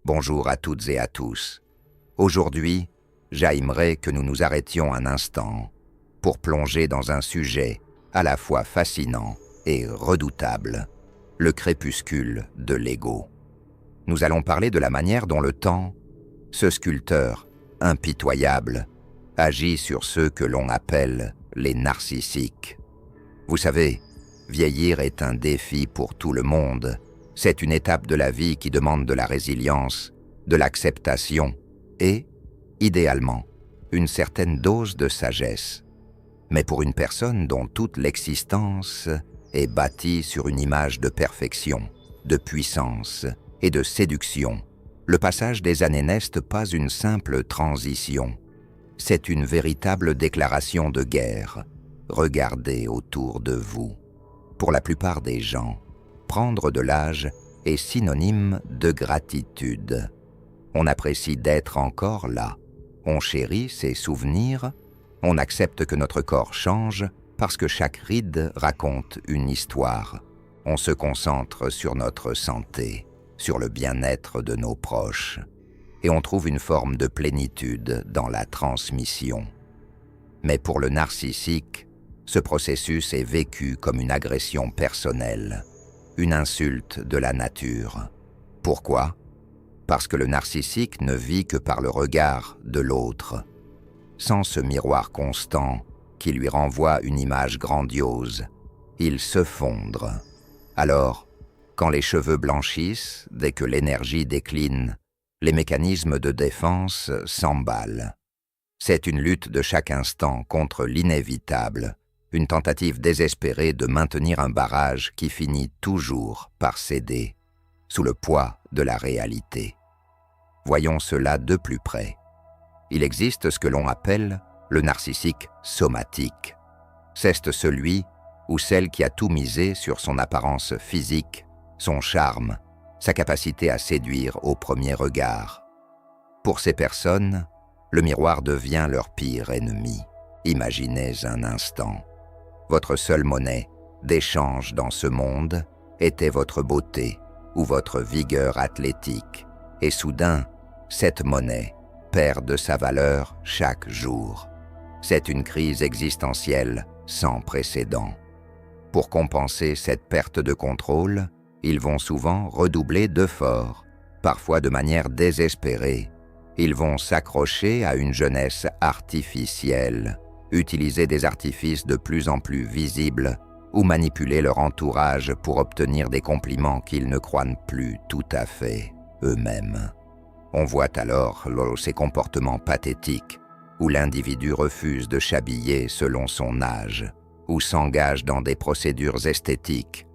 Bonjour à toutes et à tous. Aujourd'hui, j'aimerais que nous nous arrêtions un instant pour plonger dans un sujet à la fois fascinant et redoutable, le crépuscule de l'ego. Nous allons parler de la manière dont le temps, ce sculpteur impitoyable, agit sur ceux que l'on appelle les narcissiques. Vous savez, vieillir est un défi pour tout le monde. C'est une étape de la vie qui demande de la résilience, de l'acceptation et, idéalement, une certaine dose de sagesse. Mais pour une personne dont toute l'existence est bâtie sur une image de perfection, de puissance et de séduction, le passage des années n'est pas une simple transition. C'est une véritable déclaration de guerre. Regardez autour de vous. Pour la plupart des gens, prendre de l'âge est synonyme de gratitude. On apprécie d'être encore là. On chérit ses souvenirs. On accepte que notre corps change parce que chaque ride raconte une histoire. On se concentre sur notre santé, sur le bien-être de nos proches. Et on trouve une forme de plénitude dans la transmission. Mais pour le narcissique, ce processus est vécu comme une agression personnelle, une insulte de la nature. Pourquoi ? Parce que le narcissique ne vit que par le regard de l'autre. Sans ce miroir constant qui lui renvoie une image grandiose, il se fondre. Alors, quand les cheveux blanchissent, dès que l'énergie décline, les mécanismes de défense s'emballent. C'est une lutte de chaque instant contre l'inévitable, une tentative désespérée de maintenir un barrage qui finit toujours par céder, sous le poids de la réalité. Voyons cela de plus près. Il existe ce que l'on appelle le narcissique somatique. C'est celui ou celle qui a tout misé sur son apparence physique, son charme, sa capacité à séduire au premier regard. Pour ces personnes, le miroir devient leur pire ennemi. Imaginez un instant. Votre seule monnaie d'échange dans ce monde était votre beauté ou votre vigueur athlétique. Et soudain, cette monnaie perd de sa valeur chaque jour. C'est une crise existentielle sans précédent. Pour compenser cette perte de contrôle, ils vont souvent redoubler d'efforts, parfois de manière désespérée. Ils vont s'accrocher à une jeunesse artificielle, utiliser des artifices de plus en plus visibles ou manipuler leur entourage pour obtenir des compliments qu'ils ne croient plus tout à fait eux-mêmes. On voit alors ces comportements pathétiques où l'individu refuse de s'habiller selon son âge ou s'engage dans des procédures esthétiques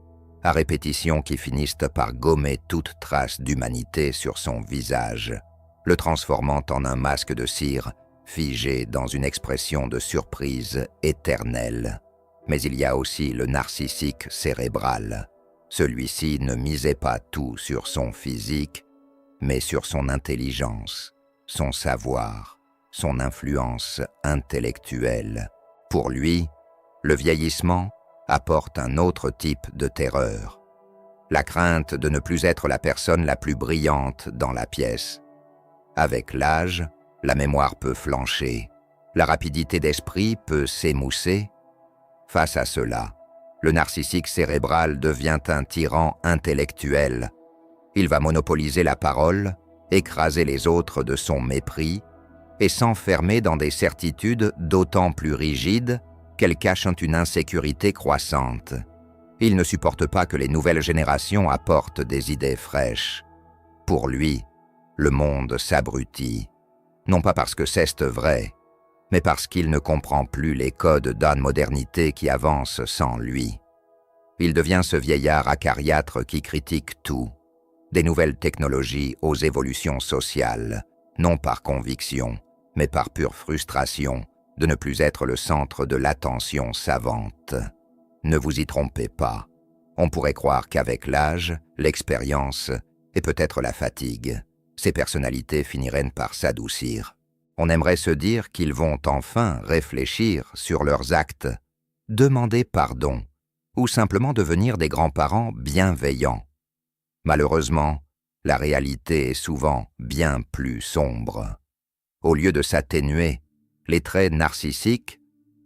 à répétition qui finissent par gommer toute trace d'humanité sur son visage, le transformant en un masque de cire figé dans une expression de surprise éternelle. Mais il y a aussi le narcissique cérébral. Celui-ci ne misait pas tout sur son physique, mais sur son intelligence, son savoir, son influence intellectuelle. Pour lui, le vieillissement apporte un autre type de terreur. La crainte de ne plus être la personne la plus brillante dans la pièce. Avec l'âge, la mémoire peut flancher, la rapidité d'esprit peut s'émousser. Face à cela, le narcissique cérébral devient un tyran intellectuel. Il va monopoliser la parole, écraser les autres de son mépris et s'enfermer dans des certitudes d'autant plus rigides qu'elles cachent une insécurité croissante. Il ne supporte pas que les nouvelles générations apportent des idées fraîches. Pour lui, le monde s'abrutit, non pas parce que c'est vrai, mais parce qu'il ne comprend plus les codes d'une modernité qui avance sans lui. Il devient ce vieillard acariâtre qui critique tout, des nouvelles technologies aux évolutions sociales, non par conviction, mais par pure frustration de ne plus être le centre de l'attention savante. Ne vous y trompez pas, on pourrait croire qu'avec l'âge, l'expérience et peut-être la fatigue, ces personnalités finiraient par s'adoucir. On aimerait se dire qu'ils vont enfin réfléchir sur leurs actes, demander pardon ou simplement devenir des grands-parents bienveillants. Malheureusement, la réalité est souvent bien plus sombre. Au lieu de s'atténuer, les traits narcissiques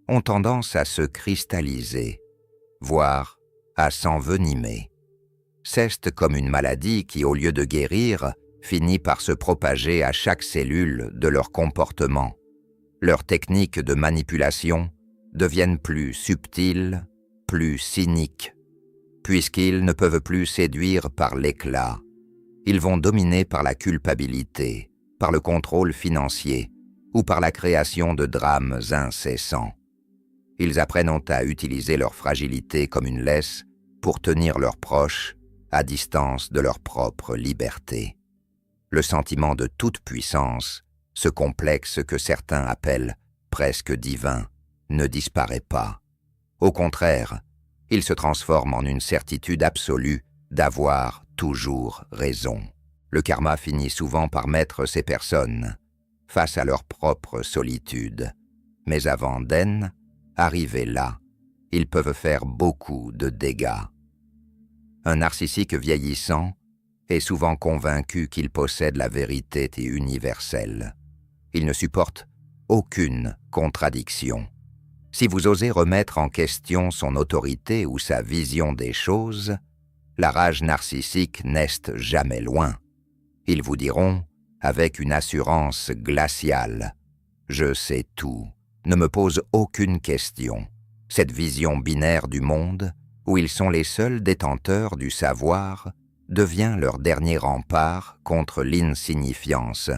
ont tendance à se cristalliser, voire à s'envenimer. C'est comme une maladie qui, au lieu de guérir, finit par se propager à chaque cellule de leur comportement. Leurs techniques de manipulation deviennent plus subtiles, plus cyniques. Puisqu'ils ne peuvent plus séduire par l'éclat, ils vont dominer par la culpabilité, par le contrôle financier ou par la création de drames incessants. Ils apprennent à utiliser leur fragilité comme une laisse pour tenir leurs proches à distance de leur propre liberté. Le sentiment de toute puissance, ce complexe que certains appellent presque divin, ne disparaît pas. Au contraire, il se transforme en une certitude absolue d'avoir toujours raison. Le karma finit souvent par mettre ces personnes face à leur propre solitude. Mais avant d'en arriver là, ils peuvent faire beaucoup de dégâts. Un narcissique vieillissant est souvent convaincu qu'il possède la vérité universelle. Il ne supporte aucune contradiction. Si vous osez remettre en question son autorité ou sa vision des choses, la rage narcissique n'est jamais loin. Ils vous diront, avec une assurance glaciale, « Je sais tout, ne me pose aucune question ». Cette vision binaire du monde, où ils sont les seuls détenteurs du savoir, devient leur dernier rempart contre l'insignifiance.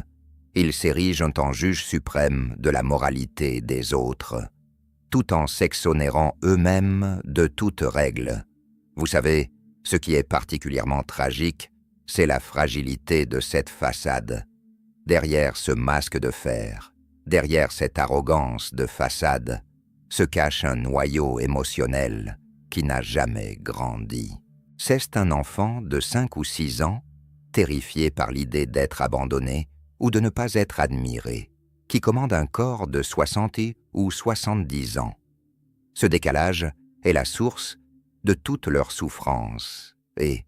Ils s'érigent en juges suprêmes de la moralité des autres, tout en s'exonérant eux-mêmes de toute règle. Vous savez, ce qui est particulièrement tragique, c'est la fragilité de cette façade. Derrière ce masque de fer, derrière cette arrogance de façade, se cache un noyau émotionnel qui n'a jamais grandi. C'est un enfant de 5 ou 6 ans, terrifié par l'idée d'être abandonné ou de ne pas être admiré, qui commande un corps de 60 ou 70 ans. Ce décalage est la source de toutes leurs souffrances et,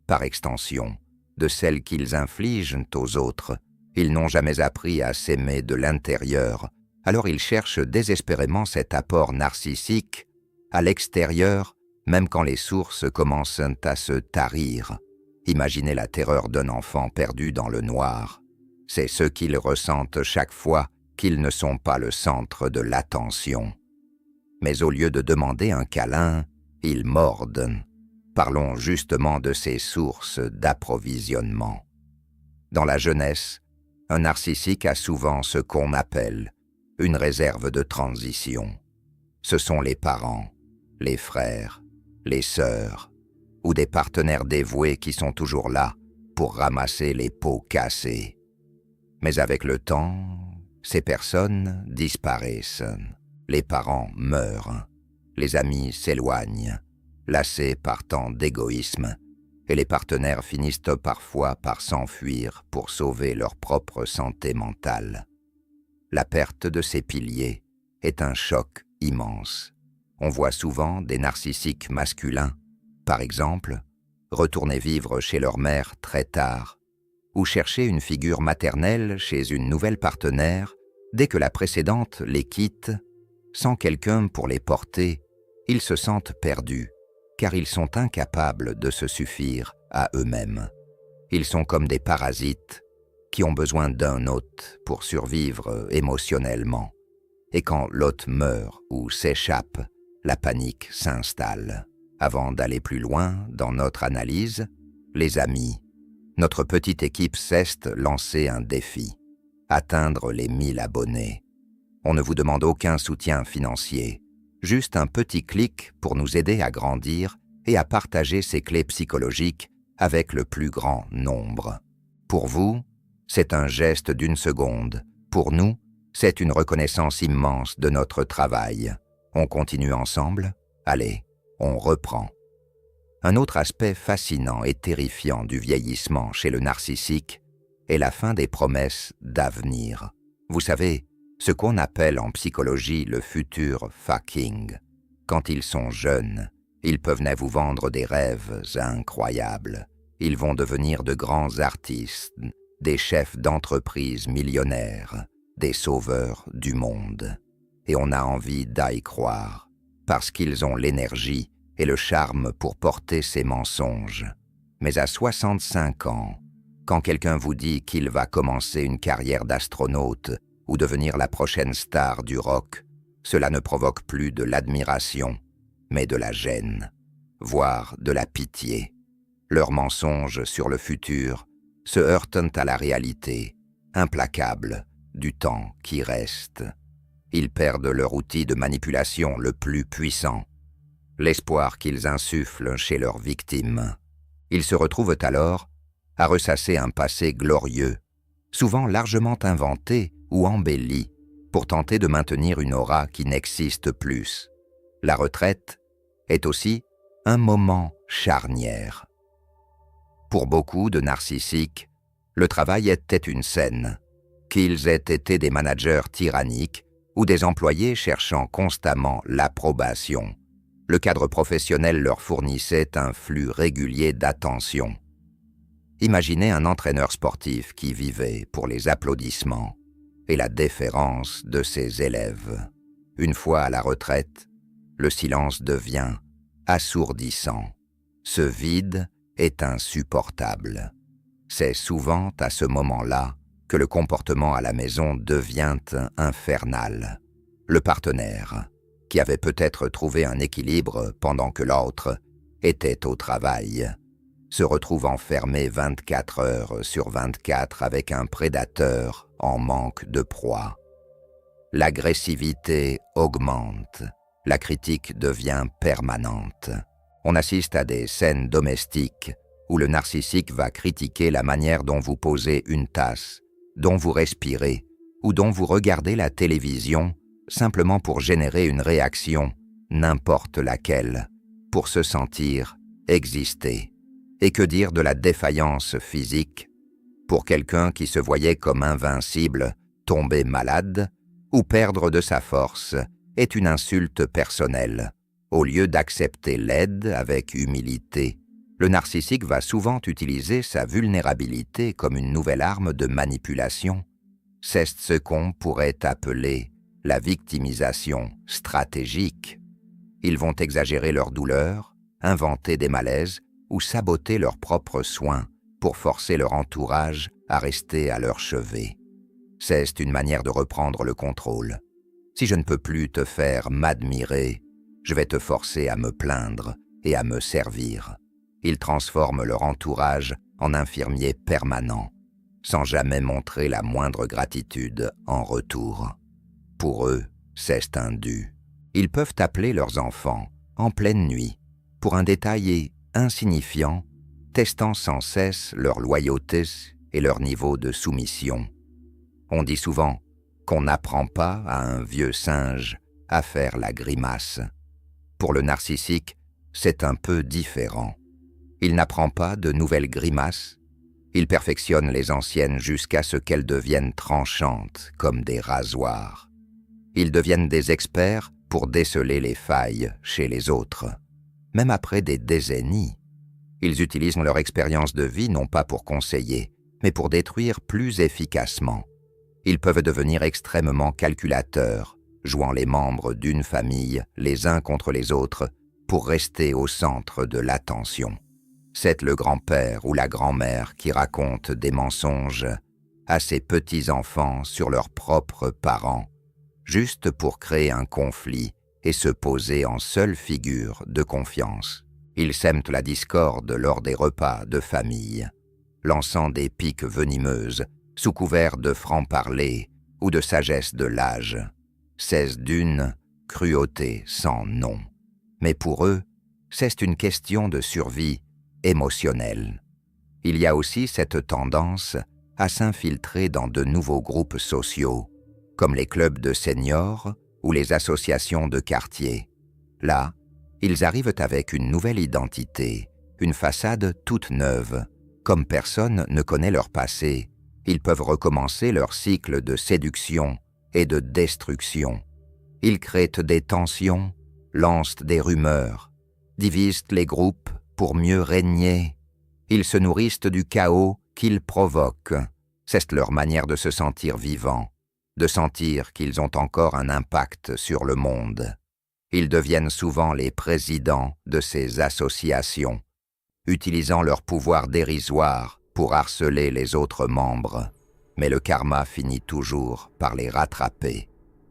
par extension, de celles qu'ils infligent aux autres. Ils n'ont jamais appris à s'aimer de l'intérieur, alors ils cherchent désespérément cet apport narcissique à l'extérieur, même quand les sources commencent à se tarir. Imaginez la terreur d'un enfant perdu dans le noir. C'est ce qu'ils ressentent chaque fois qu'ils ne sont pas le centre de l'attention. Mais au lieu de demander un câlin, ils mordent. Parlons justement de ces sources d'approvisionnement. Dans la jeunesse, un narcissique a souvent ce qu'on appelle une réserve de transition. Ce sont les parents, les frères, les sœurs ou des partenaires dévoués qui sont toujours là pour ramasser les pots cassés. Mais avec le temps, ces personnes disparaissent. Les parents meurent, les amis s'éloignent, lassés par tant d'égoïsme, et les partenaires finissent parfois par s'enfuir pour sauver leur propre santé mentale. La perte de ces piliers est un choc immense. On voit souvent des narcissiques masculins, par exemple, retourner vivre chez leur mère très tard, ou chercher une figure maternelle chez une nouvelle partenaire dès que la précédente les quitte. Sans quelqu'un pour les porter, ils se sentent perdus, car ils sont incapables de se suffire à eux-mêmes. Ils sont comme des parasites qui ont besoin d'un hôte pour survivre émotionnellement. Et quand l'hôte meurt ou s'échappe, la panique s'installe. Avant d'aller plus loin dans notre analyse, les amis, notre petite équipe CEST lançait un défi, atteindre les 1000 abonnés. On ne vous demande aucun soutien financier, juste un petit clic pour nous aider à grandir et à partager ces clés psychologiques avec le plus grand nombre. Pour vous, c'est un geste d'1 seconde. Pour nous, c'est une reconnaissance immense de notre travail. On continue ensemble? Allez, on reprend. Un autre aspect fascinant et terrifiant du vieillissement chez le narcissique est la fin des promesses d'avenir. Vous savez, ce qu'on appelle en psychologie le futur fucking. Quand ils sont jeunes, ils peuvent vous vendre des rêves incroyables. Ils vont devenir de grands artistes, des chefs d'entreprise millionnaires, des sauveurs du monde. Et on a envie d'y croire, parce qu'ils ont l'énergie et le charme pour porter ces mensonges. Mais à 65 ans, quand quelqu'un vous dit qu'il va commencer une carrière d'astronaute ou devenir la prochaine star du rock, cela ne provoque plus de l'admiration, mais de la gêne, voire de la pitié. Leurs mensonges sur le futur se heurtent à la réalité, implacable, du temps qui reste. Ils perdent leur outil de manipulation le plus puissant, l'espoir qu'ils insufflent chez leurs victimes. Ils se retrouvent alors à ressasser un passé glorieux, souvent largement inventé ou embelli, pour tenter de maintenir une aura qui n'existe plus. La retraite est aussi un moment charnière. Pour beaucoup de narcissiques, le travail était une scène, qu'ils aient été des managers tyranniques ou des employés cherchant constamment l'approbation. Le cadre professionnel leur fournissait un flux régulier d'attention. Imaginez un entraîneur sportif qui vivait pour les applaudissements et la déférence de ses élèves. Une fois à la retraite, le silence devient assourdissant. Ce vide est insupportable. C'est souvent à ce moment-là que le comportement à la maison devient infernal. Le partenaire, qui avait peut-être trouvé un équilibre pendant que l'autre était au travail, se retrouve enfermé 24 heures sur 24 avec un prédateur en manque de proie. L'agressivité augmente, la critique devient permanente. On assiste à des scènes domestiques où le narcissique va critiquer la manière dont vous posez une tasse, dont vous respirez ou dont vous regardez la télévision simplement pour générer une réaction, n'importe laquelle, pour se sentir exister. Et que dire de la défaillance physique? Pour quelqu'un qui se voyait comme invincible, tomber malade ou perdre de sa force est une insulte personnelle. Au lieu d'accepter l'aide avec humilité, le narcissique va souvent utiliser sa vulnérabilité comme une nouvelle arme de manipulation. C'est ce qu'on pourrait appeler la victimisation stratégique. Ils vont exagérer leur douleur, inventer des malaises ou saboter leurs propres soins pour forcer leur entourage à rester à leur chevet. C'est une manière de reprendre le contrôle. Si je ne peux plus te faire m'admirer, je vais te forcer à me plaindre et à me servir. Ils transforment leur entourage en infirmiers permanents, sans jamais montrer la moindre gratitude en retour. Pour eux, c'est un dû. Ils peuvent appeler leurs enfants en pleine nuit pour un détail insignifiant, testant sans cesse leur loyauté et leur niveau de soumission. On dit souvent qu'on n'apprend pas à un vieux singe à faire la grimace. Pour le narcissique, c'est un peu différent. Il n'apprend pas de nouvelles grimaces, il perfectionne les anciennes jusqu'à ce qu'elles deviennent tranchantes comme des rasoirs. Ils deviennent des experts pour déceler les failles chez les autres. Même après des décennies, ils utilisent leur expérience de vie non pas pour conseiller, mais pour détruire plus efficacement. Ils peuvent devenir extrêmement calculateurs, jouant les membres d'une famille les uns contre les autres pour rester au centre de l'attention. C'est le grand-père ou la grand-mère qui raconte des mensonges à ses petits-enfants sur leurs propres parents, juste pour créer un conflit et se poser en seule figure de confiance. Ils sèment la discorde lors des repas de famille, lançant des piques venimeuses sous couvert de franc-parler ou de sagesse de l'âge. C'est d'une cruauté sans nom. Mais pour eux, c'est une question de survie émotionnelle. Il y a aussi cette tendance à s'infiltrer dans de nouveaux groupes sociaux, comme les clubs de seniors ou les associations de quartier. Là, ils arrivent avec une nouvelle identité, une façade toute neuve. Comme personne ne connaît leur passé, ils peuvent recommencer leur cycle de séduction et de destruction. Ils créent des tensions, lancent des rumeurs, divisent les groupes pour mieux régner. Ils se nourrissent du chaos qu'ils provoquent. C'est leur manière de se sentir vivants, de sentir qu'ils ont encore un impact sur le monde. Ils deviennent souvent les présidents de ces associations, utilisant leur pouvoir dérisoire pour harceler les autres membres. Mais le karma finit toujours par les rattraper,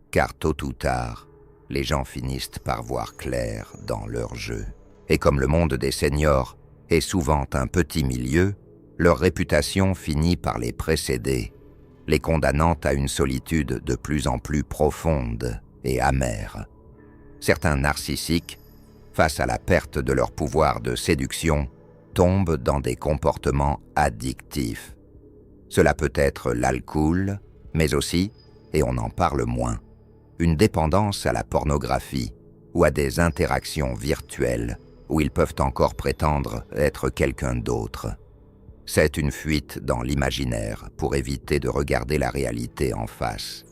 car tôt ou tard, les gens finissent par voir clair dans leur jeu. Et comme le monde des seniors est souvent un petit milieu, leur réputation finit par les précéder, les condamnant à une solitude de plus en plus profonde et amère. Certains narcissiques, face à la perte de leur pouvoir de séduction, tombent dans des comportements addictifs. Cela peut être l'alcool, mais aussi, et on en parle moins, une dépendance à la pornographie ou à des interactions virtuelles où ils peuvent encore prétendre être quelqu'un d'autre. C'est une fuite dans l'imaginaire pour éviter de regarder la réalité en face.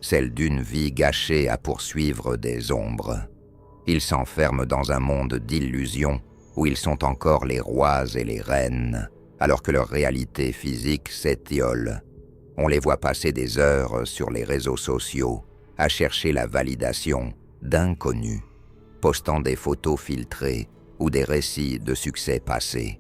Celle d'une vie gâchée à poursuivre des ombres. Ils s'enferment dans un monde d'illusions où ils sont encore les rois et les reines, alors que leur réalité physique s'étiole. On les voit passer des heures sur les réseaux sociaux à chercher la validation d'inconnus, postant des photos filtrées ou des récits de succès passés,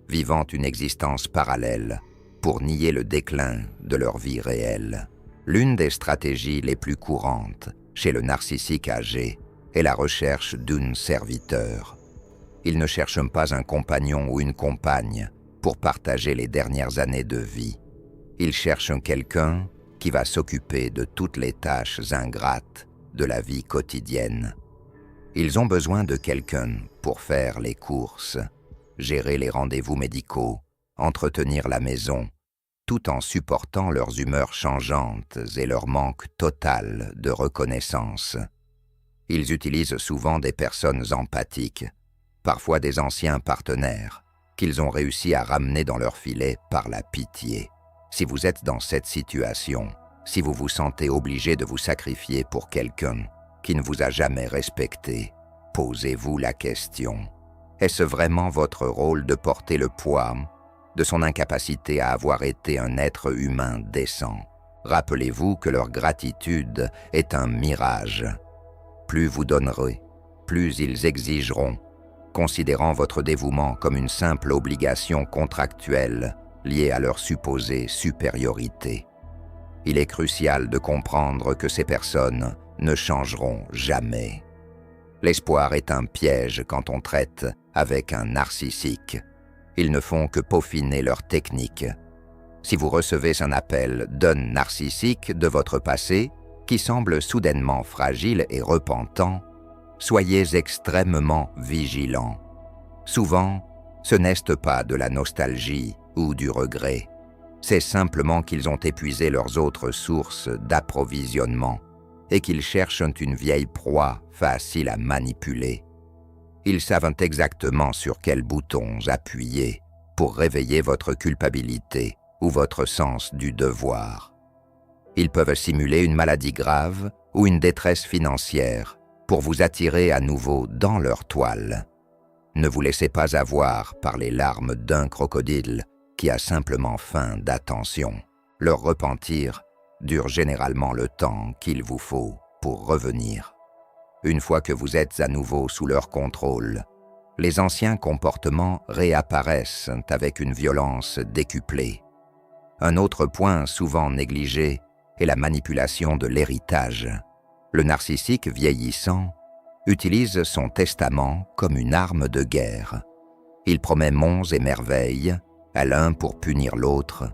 vivant une existence parallèle pour nier le déclin de leur vie réelle. L'une des stratégies les plus courantes chez le narcissique âgé est la recherche d'un serviteur. Il ne cherche pas un compagnon ou une compagne pour partager les dernières années de vie. Il cherche quelqu'un qui va s'occuper de toutes les tâches ingrates de la vie quotidienne. Ils ont besoin de quelqu'un pour faire les courses, gérer les rendez-vous médicaux, entretenir la maison, tout en supportant leurs humeurs changeantes et leur manque total de reconnaissance. Ils utilisent souvent des personnes empathiques, parfois des anciens partenaires, qu'ils ont réussi à ramener dans leur filet par la pitié. Si vous êtes dans cette situation, si vous vous sentez obligé de vous sacrifier pour quelqu'un qui ne vous a jamais respecté, posez-vous la question. Est-ce vraiment votre rôle de porter le poids de son incapacité à avoir été un être humain décent? Rappelez-vous que leur gratitude est un mirage. Plus vous donnerez, plus ils exigeront, considérant votre dévouement comme une simple obligation contractuelle liée à leur supposée supériorité. Il est crucial de comprendre que ces personnes ne changeront jamais. L'espoir est un piège quand on traite avec un narcissique. Ils ne font que peaufiner leur technique. Si vous recevez un appel d'un narcissique de votre passé qui semble soudainement fragile et repentant, soyez extrêmement vigilants. Souvent, ce n'est pas de la nostalgie ou du regret. C'est simplement qu'ils ont épuisé leurs autres sources d'approvisionnement et qu'ils cherchent une vieille proie facile à manipuler. Ils savent exactement sur quels boutons appuyer pour réveiller votre culpabilité ou votre sens du devoir. Ils peuvent simuler une maladie grave ou une détresse financière pour vous attirer à nouveau dans leur toile. Ne vous laissez pas avoir par les larmes d'un crocodile qui a simplement faim d'attention. Leur repentir dure généralement le temps qu'il vous faut pour revenir. Une fois que vous êtes à nouveau sous leur contrôle, les anciens comportements réapparaissent avec une violence décuplée. Un autre point souvent négligé est la manipulation de l'héritage. Le narcissique vieillissant utilise son testament comme une arme de guerre. Il promet monts et merveilles à l'un pour punir l'autre,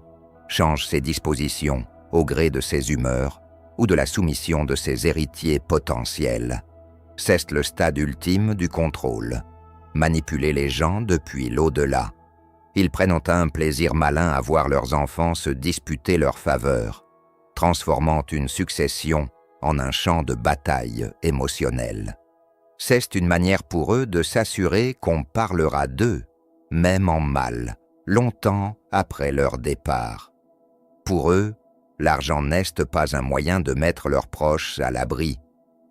change ses dispositions au gré de ses humeurs ou de la soumission de ses héritiers potentiels. C'est le stade ultime du contrôle. Manipuler les gens depuis l'au-delà. Ils prennent un plaisir malin à voir leurs enfants se disputer leur faveur, transformant une succession en un champ de bataille émotionnel. C'est une manière pour eux de s'assurer qu'on parlera d'eux, même en mal, longtemps après leur départ. Pour eux, l'argent n'est pas un moyen de mettre leurs proches à l'abri,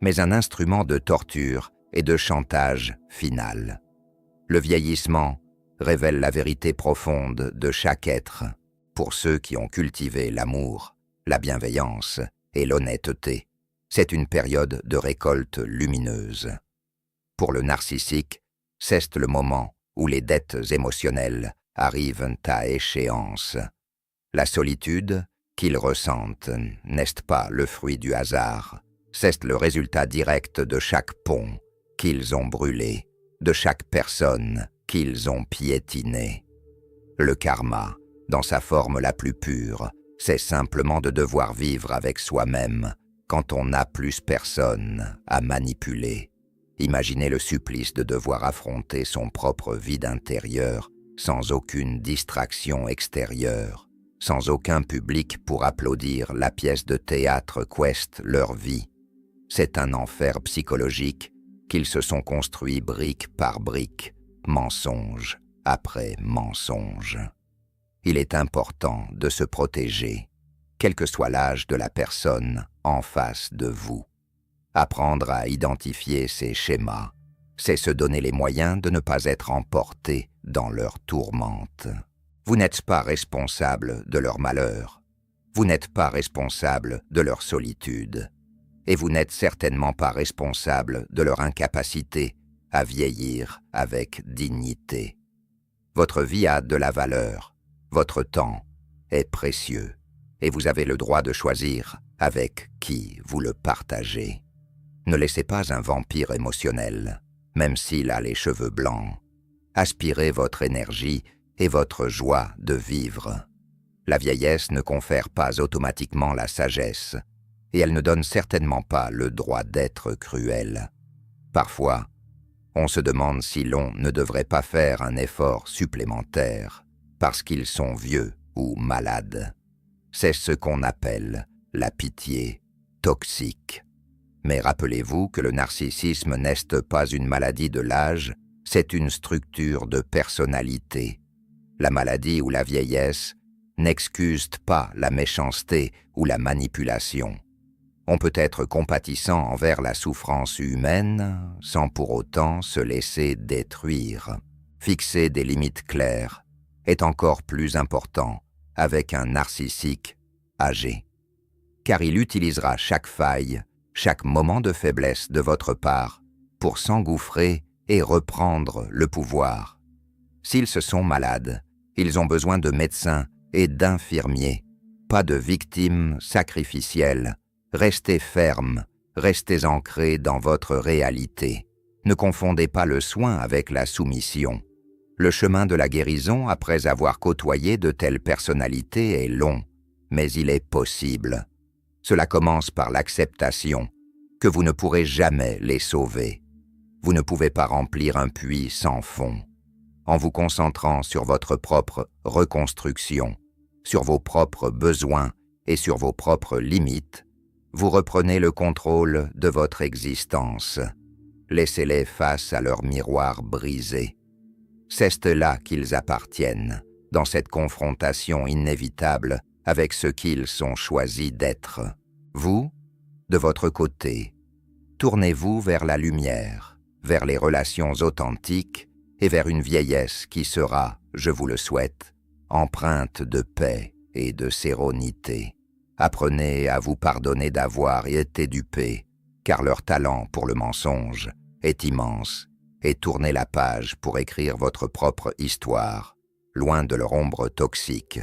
mais un instrument de torture et de chantage final. Le vieillissement révèle la vérité profonde de chaque être pour ceux qui ont cultivé l'amour, la bienveillance et l'honnêteté. C'est une période de récolte lumineuse. Pour le narcissique, c'est le moment où les dettes émotionnelles arrivent à échéance. La solitude qu'ils ressentent n'est pas le fruit du hasard, c'est le résultat direct de chaque pont qu'ils ont brûlé, de chaque personne qu'ils ont piétinée. Le karma, dans sa forme la plus pure, c'est simplement de devoir vivre avec soi-même quand on n'a plus personne à manipuler. Imaginez le supplice de devoir affronter son propre vide intérieur sans aucune distraction extérieure, sans aucun public pour applaudir la pièce de théâtre qu'est leur vie. C'est un enfer psychologique qu'ils se sont construits brique par brique, mensonge après mensonge. Il est important de se protéger, quel que soit l'âge de la personne en face de vous. Apprendre à identifier ces schémas, c'est se donner les moyens de ne pas être emporté dans leur tourmente. Vous n'êtes pas responsable de leur malheur, vous n'êtes pas responsable de leur solitude, et vous n'êtes certainement pas responsable de leur incapacité à vieillir avec dignité. Votre vie a de la valeur, votre temps est précieux, et vous avez le droit de choisir avec qui vous le partagez. Ne laissez pas un vampire émotionnel, même s'il a les cheveux blancs. Aspirez votre énergie et votre joie de vivre. La vieillesse ne confère pas automatiquement la sagesse, et elle ne donne certainement pas le droit d'être cruelle. Parfois, on se demande si l'on ne devrait pas faire un effort supplémentaire, parce qu'ils sont vieux ou malades. C'est ce qu'on appelle la pitié toxique. Mais rappelez-vous que le narcissisme n'est pas une maladie de l'âge, c'est une structure de personnalité. La maladie ou la vieillesse n'excusent pas la méchanceté ou la manipulation. On peut être compatissant envers la souffrance humaine sans pour autant se laisser détruire. Fixer des limites claires est encore plus important avec un narcissique âgé, car il utilisera chaque faille, chaque moment de faiblesse de votre part pour s'engouffrer et reprendre le pouvoir. S'ils se sont malades, ils ont besoin de médecins et d'infirmiers, pas de victimes sacrificielles. Restez ferme, restez ancrés dans votre réalité. Ne confondez pas le soin avec la soumission. Le chemin de la guérison après avoir côtoyé de telles personnalités est long, mais il est possible. Cela commence par l'acceptation que vous ne pourrez jamais les sauver. Vous ne pouvez pas remplir un puits sans fond. En vous concentrant sur votre propre reconstruction, sur vos propres besoins et sur vos propres limites, vous reprenez le contrôle de votre existence. Laissez-les face à leur miroir brisé. C'est là qu'ils appartiennent, dans cette confrontation inévitable avec ce qu'ils sont choisis d'être. Vous, de votre côté, tournez-vous vers la lumière, vers les relations authentiques et vers une vieillesse qui sera, je vous le souhaite, empreinte de paix et de sérénité. Apprenez à vous pardonner d'avoir été dupés, car leur talent pour le mensonge est immense, et tournez la page pour écrire votre propre histoire, loin de leur ombre toxique.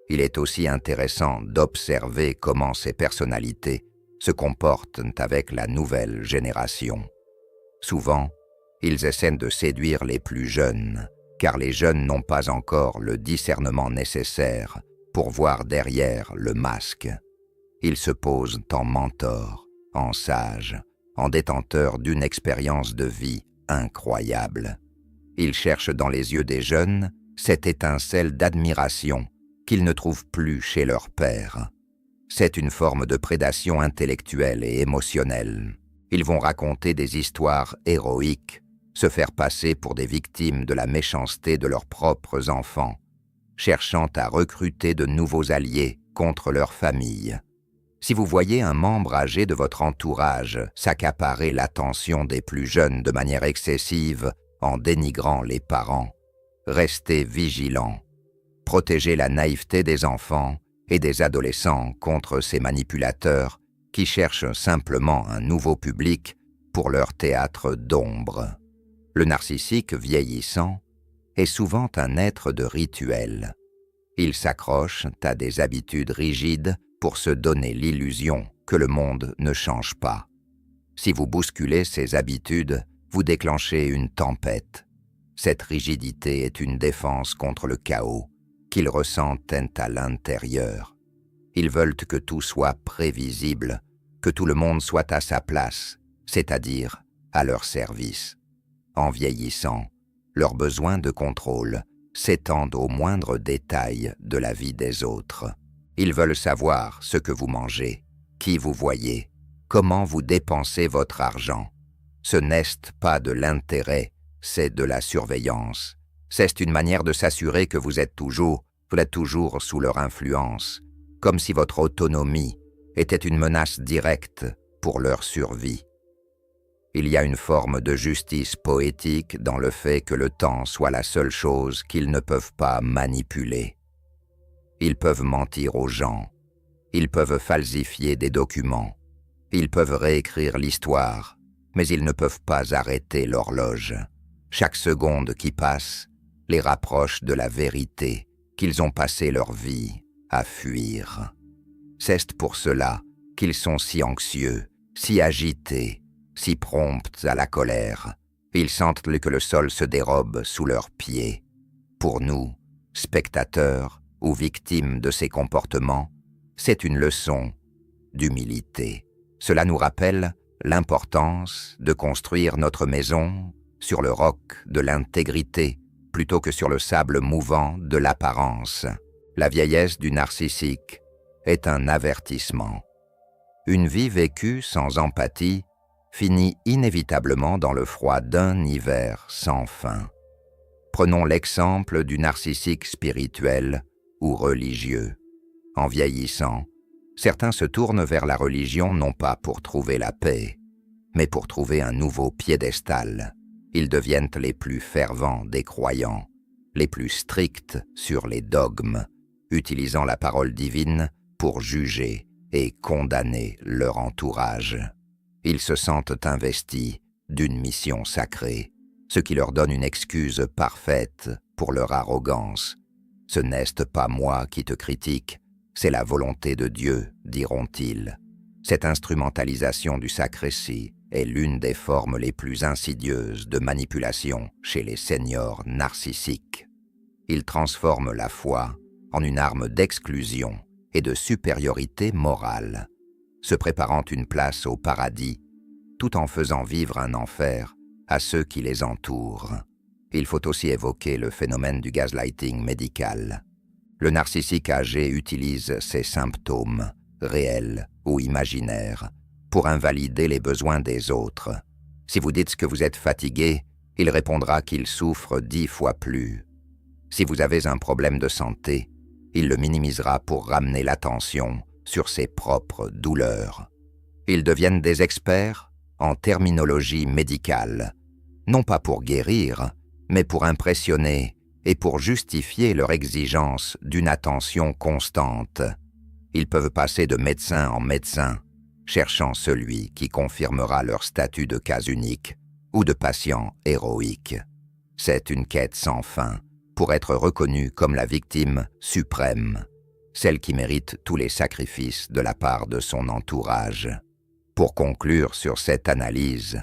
Il est aussi intéressant d'observer comment ces personnalités se comportent avec la nouvelle génération. Souvent, ils essaient de séduire les plus jeunes, car les jeunes n'ont pas encore le discernement nécessaire pour voir derrière le masque. Ils se posent en mentor, en sage, en détenteur d'une expérience de vie incroyable. Ils cherchent dans les yeux des jeunes cette étincelle d'admiration qu'ils ne trouvent plus chez leur père. C'est une forme de prédation intellectuelle et émotionnelle. Ils vont raconter des histoires héroïques, se faire passer pour des victimes de la méchanceté de leurs propres enfants, cherchant à recruter de nouveaux alliés contre leur famille. Si vous voyez un membre âgé de votre entourage s'accaparer l'attention des plus jeunes de manière excessive en dénigrant les parents, restez vigilants. Protégez la naïveté des enfants et des adolescents contre ces manipulateurs qui cherchent simplement un nouveau public pour leur théâtre d'ombre. Le narcissique vieillissant est souvent un être de rituel. Il s'accroche à des habitudes rigides pour se donner l'illusion que le monde ne change pas. Si vous bousculez ces habitudes, vous déclenchez une tempête. Cette rigidité est une défense contre le chaos qu'ils ressentent à l'intérieur. Ils veulent que tout soit prévisible, que tout le monde soit à sa place, c'est-à-dire à leur service. En vieillissant, leurs besoins de contrôle s'étendent aux moindres détails de la vie des autres. Ils veulent savoir ce que vous mangez, qui vous voyez, comment vous dépensez votre argent. Ce n'est pas de l'intérêt, c'est de la surveillance. C'est une manière de s'assurer que vous êtes toujours sous leur influence, comme si votre autonomie était une menace directe pour leur survie. Il y a une forme de justice poétique dans le fait que le temps soit la seule chose qu'ils ne peuvent pas manipuler. Ils peuvent mentir aux gens, ils peuvent falsifier des documents, ils peuvent réécrire l'histoire, mais ils ne peuvent pas arrêter l'horloge. Chaque seconde qui passe les rapproche de la vérité qu'ils ont passé leur vie à fuir. C'est pour cela qu'ils sont si anxieux, si agités, si prompts à la colère. Ils sentent que le sol se dérobe sous leurs pieds. Pour nous, spectateurs ou victimes de ces comportements, c'est une leçon d'humilité. Cela nous rappelle l'importance de construire notre maison sur le roc de l'intégrité plutôt que sur le sable mouvant de l'apparence. La vieillesse du narcissique est un avertissement. Une vie vécue sans empathie finit inévitablement dans le froid d'un hiver sans fin. Prenons l'exemple du narcissique spirituel ou religieux. En vieillissant, certains se tournent vers la religion non pas pour trouver la paix, mais pour trouver un nouveau piédestal. Ils deviennent les plus fervents des croyants, les plus stricts sur les dogmes, utilisant la parole divine pour juger et condamner leur entourage. Ils se sentent investis d'une mission sacrée, ce qui leur donne une excuse parfaite pour leur arrogance. « Ce n'est pas moi qui te critique, c'est la volonté de Dieu », diront-ils. Cette instrumentalisation du sacré-ci est l'une des formes les plus insidieuses de manipulation chez les seniors narcissiques. Ils transforment la foi en une arme d'exclusion et de supériorité morale, se préparant une place au paradis, tout en faisant vivre un enfer à ceux qui les entourent. Il faut aussi évoquer le phénomène du gaslighting médical. Le narcissique âgé utilise ces symptômes, réels ou imaginaires, pour invalider les besoins des autres. Si vous dites que vous êtes fatigué, il répondra qu'il souffre 10 fois plus. Si vous avez un problème de santé, il le minimisera pour ramener l'attention sur ses propres douleurs. Ils deviennent des experts en terminologie médicale, non pas pour guérir, mais pour impressionner et pour justifier leur exigence d'une attention constante. Ils peuvent passer de médecin en médecin, cherchant celui qui confirmera leur statut de cas unique ou de patient héroïque. C'est une quête sans fin pour être reconnu comme la victime suprême, celle qui mérite tous les sacrifices de la part de son entourage. Pour conclure sur cette analyse,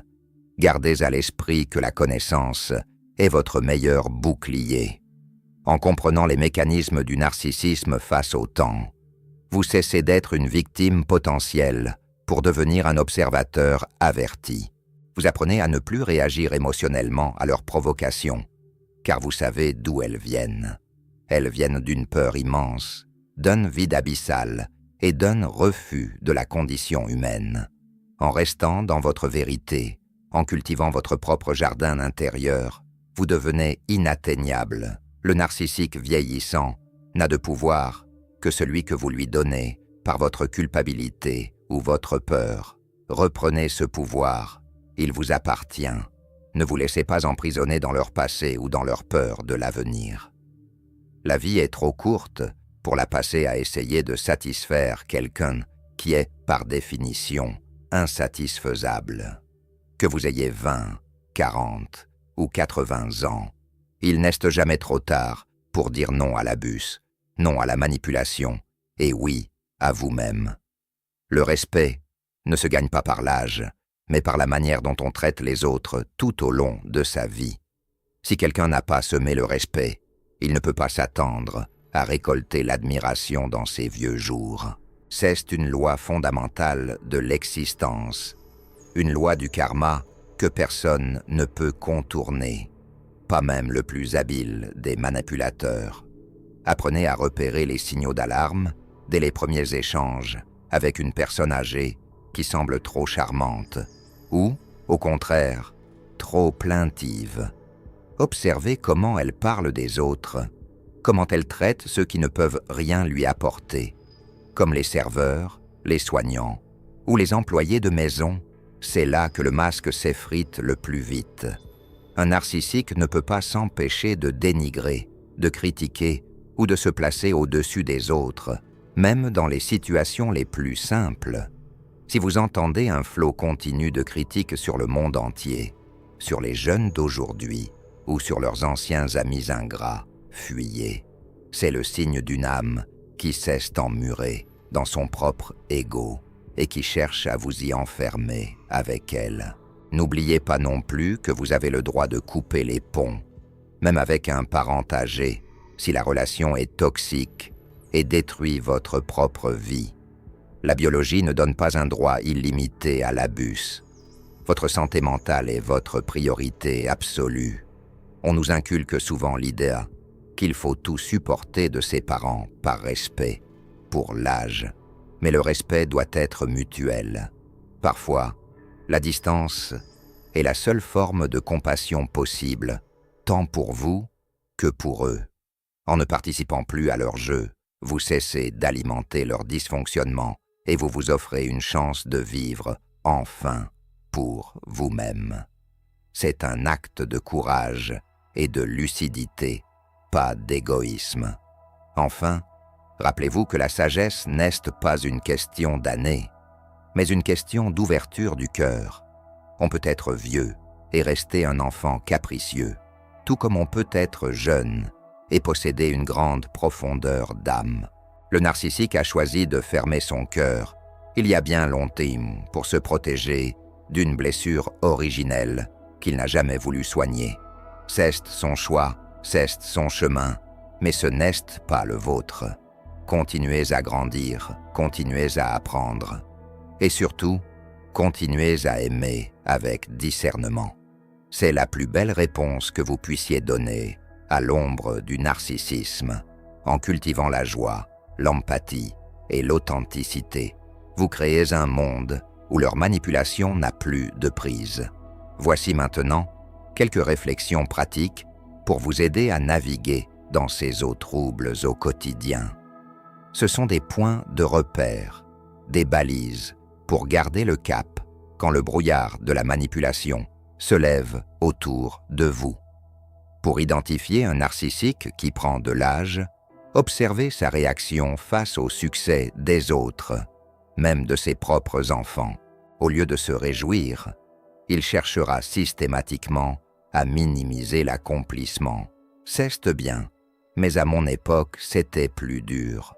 gardez à l'esprit que la connaissance est votre meilleur bouclier. En comprenant les mécanismes du narcissisme face au temps, vous cessez d'être une victime potentielle pour devenir un observateur averti. Vous apprenez à ne plus réagir émotionnellement à leurs provocations, car vous savez d'où elles viennent. Elles viennent d'une peur immense, d'un vide abyssal et d'un refus de la condition humaine. En restant dans votre vérité, en cultivant votre propre jardin intérieur, vous devenez inatteignable. Le narcissique vieillissant n'a de pouvoir que celui que vous lui donnez par votre culpabilité ou votre peur. Reprenez ce pouvoir, il vous appartient. Ne vous laissez pas emprisonner dans leur passé ou dans leur peur de l'avenir. La vie est trop courte pour la passer à essayer de satisfaire quelqu'un qui est, par définition, insatisfaisable. Que vous ayez 20, 40 ou 80 ans, il n'est jamais trop tard pour dire non à l'abus, non à la manipulation et oui à vous-même. Le respect ne se gagne pas par l'âge, mais par la manière dont on traite les autres tout au long de sa vie. Si quelqu'un n'a pas semé le respect, il ne peut pas s'attendre à récolter l'admiration dans ses vieux jours. C'est une loi fondamentale de l'existence, une loi du karma que personne ne peut contourner, pas même le plus habile des manipulateurs. Apprenez à repérer les signaux d'alarme dès les premiers échanges avec une personne âgée qui semble trop charmante ou, au contraire, trop plaintive. Observez comment elle parle des autres, comment elle traite ceux qui ne peuvent rien lui apporter, comme les serveurs, les soignants ou les employés de maison. C'est là que le masque s'effrite le plus vite. Un narcissique ne peut pas s'empêcher de dénigrer, de critiquer ou de se placer au-dessus des autres, même dans les situations les plus simples. Si vous entendez un flot continu de critiques sur le monde entier, sur les jeunes d'aujourd'hui ou sur leurs anciens amis ingrats, fuyez. C'est le signe d'une âme qui s'est emmurée dans son propre ego et qui cherche à vous y enfermer avec elle. N'oubliez pas non plus que vous avez le droit de couper les ponts, même avec un parent âgé, si la relation est toxique et détruit votre propre vie. La biologie ne donne pas un droit illimité à l'abus. Votre santé mentale est votre priorité absolue. On nous inculque souvent l'idée qu'il faut tout supporter de ses parents par respect, pour l'âge. Mais le respect doit être mutuel. Parfois, la distance est la seule forme de compassion possible, tant pour vous que pour eux. En ne participant plus à leur jeu, vous cessez d'alimenter leur dysfonctionnement et vous vous offrez une chance de vivre, enfin, pour vous-même. C'est un acte de courage et de lucidité, pas d'égoïsme. Enfin, rappelez-vous que la sagesse n'est pas une question d'années, mais une question d'ouverture du cœur. On peut être vieux et rester un enfant capricieux, tout comme on peut être jeune et posséder une grande profondeur d'âme. Le narcissique a choisi de fermer son cœur, il y a bien longtemps, pour se protéger d'une blessure originelle qu'il n'a jamais voulu soigner. C'est son choix, c'est son chemin, mais ce n'est pas le vôtre. Continuez à grandir, continuez à apprendre. Et surtout, continuez à aimer avec discernement. C'est la plus belle réponse que vous puissiez donner à l'ombre du narcissisme. En cultivant la joie, l'empathie et l'authenticité, vous créez un monde où leur manipulation n'a plus de prise. Voici maintenant quelques réflexions pratiques pour vous aider à naviguer dans ces eaux troubles au quotidien. Ce sont des points de repère, des balises pour garder le cap quand le brouillard de la manipulation se lève autour de vous. Pour identifier un narcissique qui prend de l'âge, observez sa réaction face au succès des autres, même de ses propres enfants. Au lieu de se réjouir, il cherchera systématiquement à minimiser l'accomplissement. C'est bien, mais à mon époque, c'était plus dur.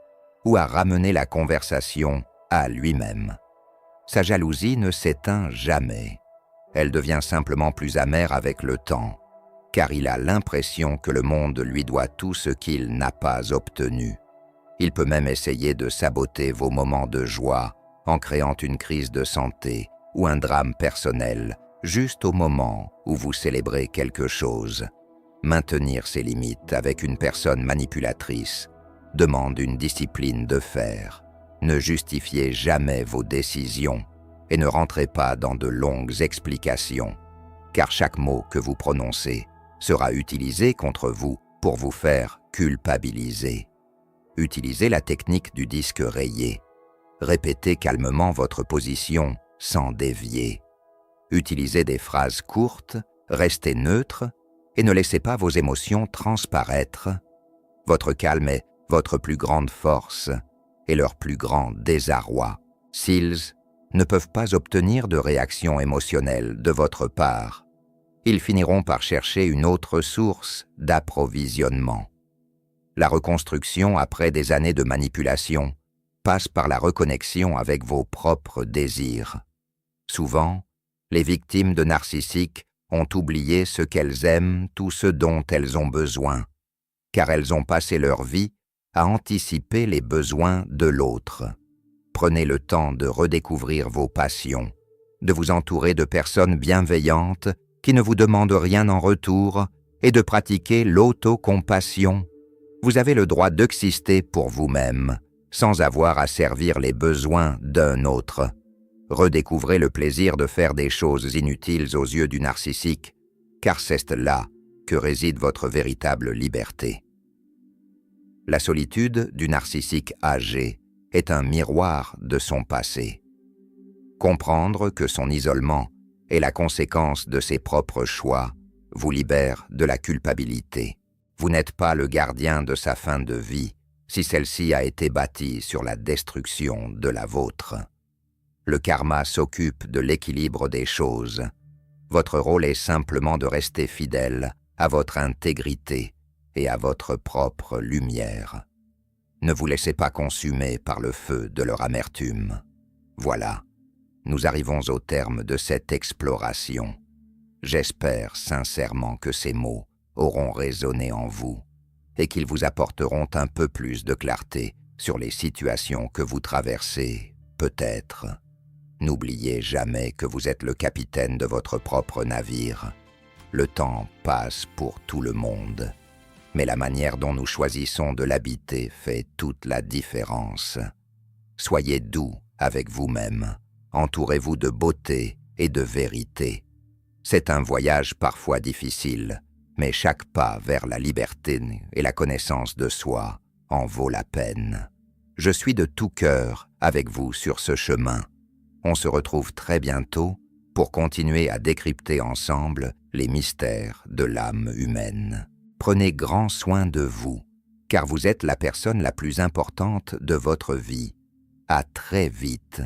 Ou à ramener la conversation à lui-même. Sa jalousie ne s'éteint jamais. Elle devient simplement plus amère avec le temps, car il a l'impression que le monde lui doit tout ce qu'il n'a pas obtenu. Il peut même essayer de saboter vos moments de joie en créant une crise de santé ou un drame personnel, juste au moment où vous célébrez quelque chose. Maintenir ses limites avec une personne manipulatrice demande une discipline de fer. Ne justifiez jamais vos décisions et ne rentrez pas dans de longues explications, car chaque mot que vous prononcez sera utilisé contre vous pour vous faire culpabiliser. Utilisez la technique du disque rayé. Répétez calmement votre position sans dévier. Utilisez des phrases courtes Restez neutre et ne laissez pas vos émotions transparaître. Votre calme est votre plus grande force et leur plus grand désarroi. S'ils ne peuvent pas obtenir de réaction émotionnelle de votre part, ils finiront par chercher une autre source d'approvisionnement. La reconstruction après des années de manipulation passe par la reconnexion avec vos propres désirs. Souvent, les victimes de narcissiques ont oublié ce qu'elles aiment, tout ce dont elles ont besoin, car elles ont passé leur vie à anticiper les besoins de l'autre. Prenez le temps de redécouvrir vos passions, de vous entourer de personnes bienveillantes qui ne vous demandent rien en retour et de pratiquer l'autocompassion. Vous avez le droit d'exister pour vous-même, sans avoir à servir les besoins d'un autre. Redécouvrez le plaisir de faire des choses inutiles aux yeux du narcissique, car c'est là que réside votre véritable liberté. La solitude du narcissique âgé est un miroir de son passé. Comprendre que son isolement est la conséquence de ses propres choix vous libère de la culpabilité. Vous n'êtes pas le gardien de sa fin de vie si celle-ci a été bâtie sur la destruction de la vôtre. Le karma s'occupe de l'équilibre des choses. Votre rôle est simplement de rester fidèle à votre intégrité et à votre propre lumière. Ne vous laissez pas consumer par le feu de leur amertume. Voilà, nous arrivons au terme de cette exploration. J'espère sincèrement que ces mots auront résonné en vous et qu'ils vous apporteront un peu plus de clarté sur les situations que vous traversez, peut-être. N'oubliez jamais que vous êtes le capitaine de votre propre navire. Le temps passe pour tout le monde, mais la manière dont nous choisissons de l'habiter fait toute la différence. Soyez doux avec vous-même, entourez-vous de beauté et de vérité. C'est un voyage parfois difficile, mais chaque pas vers la liberté et la connaissance de soi en vaut la peine. Je suis de tout cœur avec vous sur ce chemin. On se retrouve très bientôt pour continuer à décrypter ensemble les mystères de l'âme humaine. Prenez grand soin de vous, car vous êtes la personne la plus importante de votre vie. À très vite.